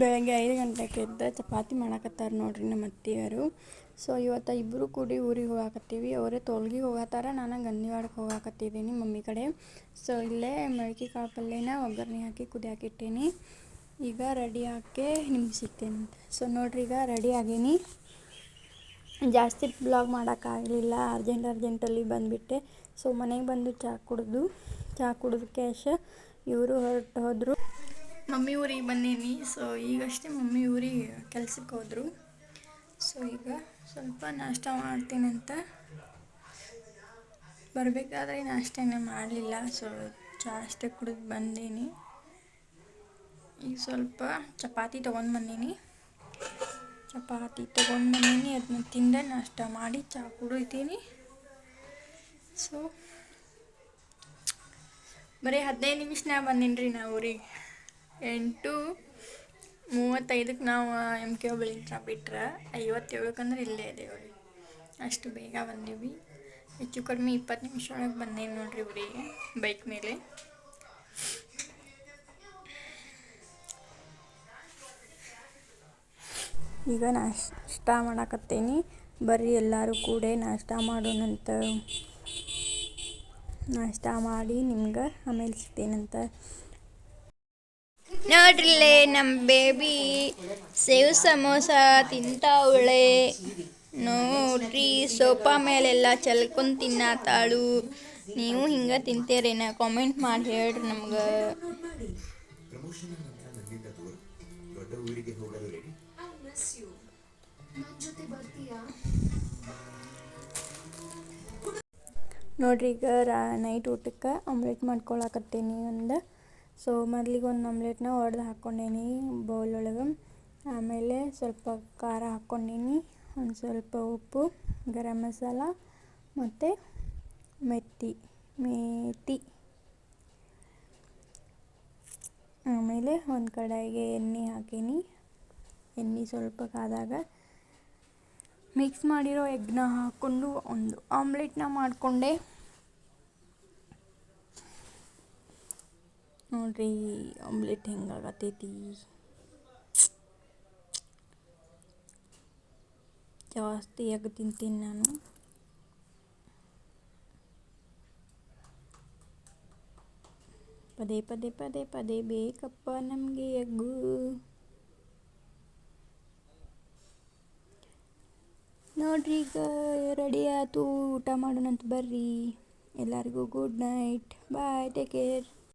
ಬೆಳಗ್ಗೆ 5 ಗಂಟೆಗೆ ಎದ್ದು ಚಪಾತಿ ಮಾಡಕತ್ತಾರ ನೋಡ್ರಿ ನಮ್ಮ ಅತ್ತೆಯವರು. ಸೊ ಇವತ್ತು ಇಬ್ಬರು ಕೂಡಿ ಊರಿಗೆ ಹೋಗಾಕತ್ತೀವಿ. ಅವರೇ ತೋಲ್ಗಿಗೆ ಹೋಗತ್ತಾರ, ನಾನು ಗಂಧಿವಾಡಕ್ಕೆ ಹೋಗಾಕತ್ತಿದ್ದೀನಿ ಮಮ್ಮಿ ಕಡೆ. ಸೊ ಇಲ್ಲೇ ಮೊಳಕೆ ಕಾಳು ಪಲ್ಯನ ಒಗ್ಗರಣೆ ಹಾಕಿ ಕುದಿಯಾಕಿಟ್ಟೀನಿ. ಈಗ ರೆಡಿ ಹಾಕಿ ನಿಮ್ಗೆ ಸಿಗ್ತೇನೆ. ಸೊ ನೋಡ್ರಿ, ಈಗ ರೆಡಿ ಆಗೀನಿ. ಜಾಸ್ತಿ ಬ್ಲಾಗ್ ಮಾಡೋಕ್ಕಾಗಲಿಲ್ಲ, ಅರ್ಜೆಂಟಲ್ಲಿ ಬಂದುಬಿಟ್ಟೆ. ಸೊ ಮನೆಗೆ ಬಂದು ಚಹಾ ಕುಡಿದು ಕ್ಯಾಶ್ ಇವರು ಹೊರಟು ಹೋದರು. ಮಮ್ಮಿ ಊರಿಗೆ ಬಂದೀನಿ. ಸೊ ಈಗಷ್ಟೇ ಮಮ್ಮಿ ಊರಿಗೆ ಕೆಲ್ಸಕ್ಕೆ ಹೋದರು. ಸೊ ಈಗ ಸ್ವಲ್ಪ ನಾಷ್ಟ ಮಾಡ್ತೀನಂತ ಬರಬೇಕಾದ್ರೆ ನಾಷ್ಟನೇ ಮಾಡಲಿಲ್ಲ. ಸೊ ಚಹಾ ಅಷ್ಟೇ ಕುಡಿದು ಬಂದೀನಿ. ಈಗ ಸ್ವಲ್ಪ ಚಪಾತಿ ತೊಗೊಂಡು ಬಂದೀನಿ. ಅದನ್ನ ತಿಂದೆ ನಾಷ್ಟ ಮಾಡಿ ಚಹಾ ಕುಡಿತೀನಿ. ಸೊ ಬರೀ 15 ನಿಮಿಷನಾಗ ಬಂದೀನಿ ರೀ ನಾವು ಊರಿಗೆ. 8:35ಕ್ಕೆ ನಾವು MK ಬಳಿಂತ್ರ ಬಿಟ್ರೆ 57 ಅಂದ್ರೆ ಇಲ್ಲೇ ಇದೇವ್ರಿ. ಅಷ್ಟು ಬೇಗ ಬಂದೀವಿ. ಹೆಚ್ಚು ಕಡಿಮೆ 20 ನಿಮಿಷ ಒಳಗೆ ಬಂದೇನು ನೋಡ್ರಿ ಊರಿಗೆ ಬೈಕ್ ಮೇಲೆ. ಈಗ ನಾಷ್ಟ ಮಾಡಕತ್ತೀನಿ. ಬರ್ರಿ ಎಲ್ಲರೂ ಕೂಡ ನಾಷ್ಟ ಮಾಡೋಣಂತ. ನಾಷ್ಟ ಮಾಡಿ ನಿಮ್ಗೆ ಆಮೇಲೆ ಸಿಗ್ತೇನಂತ. ನೋಡ್ರಿಲ್ಲೇ ನಮ್ಮ ಬೇಬಿ ಸೇವ್ ಸಮೋಸ ತಿಂತಾವಳೆ ನೋಡ್ರಿ. ಸೋಫಾ ಮೇಲೆಲ್ಲ ಚಲ್ಕೊಂಡು ತಿನ್ನತಾಳು. ನೀವು ಹಿಂಗೆ ತಿಂತೀರೇನ? ಕಾಮೆಂಟ್ ಮಾಡಿ ಹೇಳ್ರಿ ನಮ್ಗೆ. ನೋಡ್ರಿ, ಈಗ ನೈಟ್ ಊಟಕ್ಕೆ ಆಮ್ಲೆಟ್ ಮಾಡ್ಕೊಳಕತ್ತೀನಿ ಒಂದು. ಸೊ ಮೊದಲಿಗೆ ಒಂದು ಆಮ್ಲೆಟ್ನ ಒಡೆದು ಹಾಕ್ಕೊಂಡೇನಿ ಬೌಲ್ ಒಳಗೆ. ಆಮೇಲೆ ಸ್ವಲ್ಪ ಖಾರ ಹಾಕ್ಕೊಂಡೀನಿ, ಒಂದು ಸ್ವಲ್ಪ ಉಪ್ಪು, ಗರಂ ಮಸಾಲ ಮತ್ತು ಮೇಥಿ. ಆಮೇಲೆ ಒಂದು ಕಡಾಯಿಗೆ ಎಣ್ಣೆ ಹಾಕೀನಿ. ಎಣ್ಣೆ ಸ್ವಲ್ಪ ಕಾದಾಗ ಮಿಕ್ಸ್ ಮಾಡಿರೋ ಎಗ್ನ ಹಾಕ್ಕೊಂಡು ಒಂದು ಆಮ್ಲೆಟ್ನ ಮಾಡಿಕೊಂಡೆ. ನೋಡ್ರಿ ಆಮ್ಲೆಟ್ ಹೆಂಗಾಗತ್ತೈತಿ. ಜಾಸ್ತಿ ಎಗ್ ತಿಂತೀನಿ ನಾನು. ಪದೇ ಬೇಕಪ್ಪ ನಮಗೆ ಎಗ್ಗು. ನೋಡ್ರಿ, ಈಗ ರೆಡಿ ಆಯ್ತು. ಊಟ ಮಾಡೋಣಂತ ಬರ್ರಿ. ಎಲ್ಲರಿಗೂ ಗುಡ್ ನೈಟ್. ಬಾಯ್, ಟೇಕ್ ಕೇರ್.